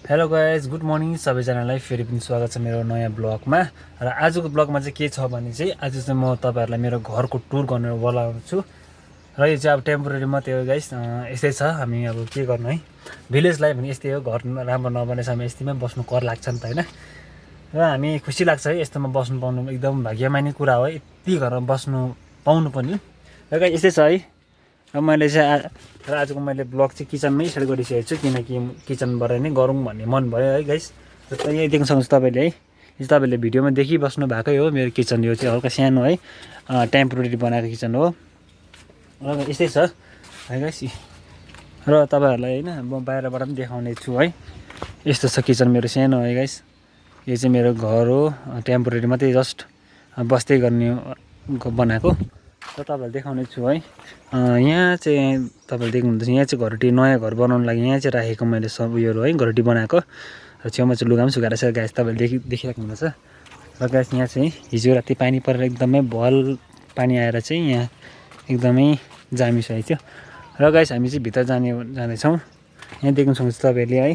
Hello guys, good morning सबैजनालाई। फेरि पनि स्वागत छ मेरो नयाँ ब्लगमा। र आजको ब्लगमा चाहिँ के छ भने चाहिँ आज चाहिँ म तपाईँहरूलाई मेरो घरको टुर गर्न बोलाउँछु। र यो चाहिँ अब टेम्पोरेरी मात्रै हो गाइस। यस्तै छ, हामी अब के गर्नु है, भिलेज लाइफ भने यस्तै हो। घर राम्रो नबनेसम्म यस्तैमा बस्नु कर लाग्छ नि त होइन। र हामी खुसी लाग्छ है यस्तोमा बस्नु पाउनु, एकदम भाग्यमानी कुरा हो यति घरमा बस्नु पाउनु पनि। र गाइस यस्तै छ है। र मैले चाहिँ र आजको मैले ब्लग चाहिँ किचनमै स्टार्ट गरिसकेको छु, किनकि किचनबाट नै गरौँ भन्ने मन भयो है गाइस। र यही देख्न सक्नुहुन्छ तपाईँले है, यो चाहिँ तपाईँले भिडियोमा देखिबस्नु भएकै हो मेरो किचन। यो चाहिँ हल्का सानो है, टेम्पोरेरी बनाएको किचन हो। र यस्तै छ है गाइस। र तपाईँहरूलाई होइन म बाहिरबाट पनि देखाउने छु है। यस्तो छ किचन मेरो सानो है गाइस। यो चाहिँ मेरो घर हो, टेम्पोरेरी मात्रै जस्ट बस्दै गर्ने बनाएको। र तपाईँहरूलाई देखाउने छु है। यहाँ चाहिँ तपाईँले देख्नुहुन्छ, यहाँ चाहिँ घरटी नयाँ घर बनाउनु लागि यहाँ चाहिँ राखेको मैले सब उयोहरू है, घरटी बनाएको। र छेउमा चाहिँ लुगा पनि सुकाएर छ गाइस, तपाईँले देखिराख्नु हुँदैछ। र गाइस यहाँ चाहिँ हिजो राति पानी परेर एकदमै भल पानी आएर चाहिँ यहाँ एकदमै जामिसकेको थियो। र गाइस हामी चाहिँ भित्र जाँदैछौँ। यहाँ देख्न सक्नुहुन्छ तपाईँले है।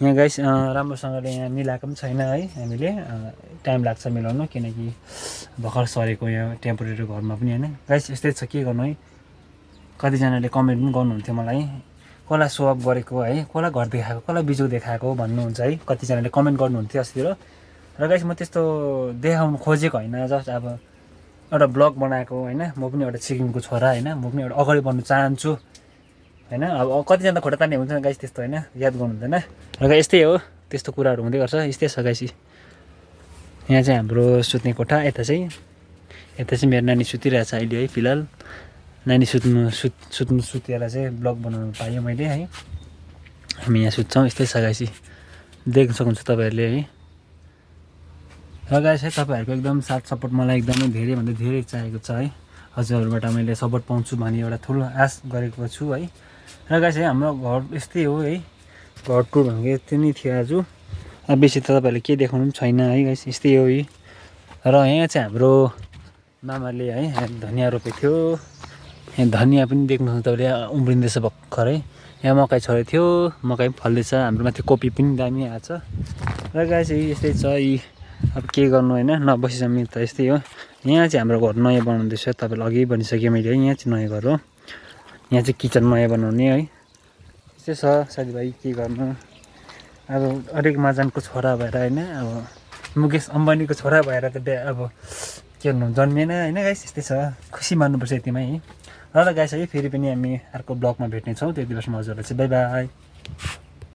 यहाँ गाइस राम्रोसँगले यहाँ मिलाएको पनि छैन है, हामीले टाइम लाग्छ मिलाउनु, किनकि भर्खर सरेको यहाँ टेम्पोरेरी घरमा पनि होइन गाइस। यस्तै छ, के गर्नु है। कतिजनाले कमेन्ट पनि गर्नुहुन्थ्यो मलाई, कसलाई सोअप गरेको है, कसलाई घर देखाएको, कसलाई बिजोग देखाएको भन्नुहुन्छ है, कतिजनाले कमेन्ट गर्नुहुन्थ्यो अस्तिर। र गाइस म त्यस्तो देखाउनु खोजेको होइन, जस्ट अब एउटा ब्लग बनाएको होइन। म पनि एउटा सिक्किमको छोरा होइन, म पनि एउटा अगाडि बढ्नु चाहन्छु होइन। अब कतिजना खुट्टा तान्ने हुन्छ गाइस, त्यस्तो होइन, याद गर्नु हुँदैन। र गाइस यस्तै हो, त्यस्तो कुराहरू हुँदै गर्छ। यस्तै छ गाइस। यहाँ चाहिँ हाम्रो सुत्ने कोठा, यता चाहिँ मेरो नानी सुतिरहेछ अहिले है फिलहाल। नानी सुतेर चाहिँ ब्लग बनाउनु पाएँ मैले है। हामी यहाँ सुत्छौँ। यस्तै छ गाइस, देख्न सक्नुहुन्छ तपाईँहरूले है। र गाइस है, तपाईँहरूको एकदम साथ सपोर्ट मलाई एकदमै धेरैभन्दा धेरै चाहिएको छ है। हजुरहरूबाट मैले सपोर्ट पाउँछु भन्ने एउटा ठुलो आश गरेको छु है। र गाइस है, हाम्रो घर यस्तै हो है। घर टुर भनेको यति नै थियो आज। अब बेसी त तपाईँहरूले के देखाउनु पनि छैन है गाइस, यस्तै हो है। र यहाँ चाहिँ हाम्रो मामाले है धनियाँ रोपेको थियो। यहाँ धनियाँ पनि देख्नुहुन्छ तपाईँले उम्रिँदैछ भर्खरै। यहाँ मकै छरेको थियो, मकै पनि फल्दैछ। हाम्रो माथि कोपी पनि दामी आएको छ। र गाइस यस्तै छ यी, अब के गर्नु होइन, नबसिसम्म त यस्तै हो। यहाँ चाहिँ हाम्रो घर नयाँ बनाउँदैछ, तपाईँलाई अघि भनिसकेँ मैले है। यहाँ चाहिँ नयाँ घर हो, यहाँ चाहिँ किचन नयाँ बनाउने है। यस्तै छ साथीभाइ, के गर्नु। अब अलिक महाजनको छोरा भएर होइन, अब मुकेश अम्बानीको छोरा भएर त अब के गर्नु, जन्मिएन होइन गाइस। यस्तै छ, खुसी मान्नुपर्छ यतिमै है। र गाइस है, फेरि पनि हामी अर्को ब्लगमा भेट्नेछौँ। त्यति बेलासम्म हजुरहरूलाई चाहिँ बाई बाई।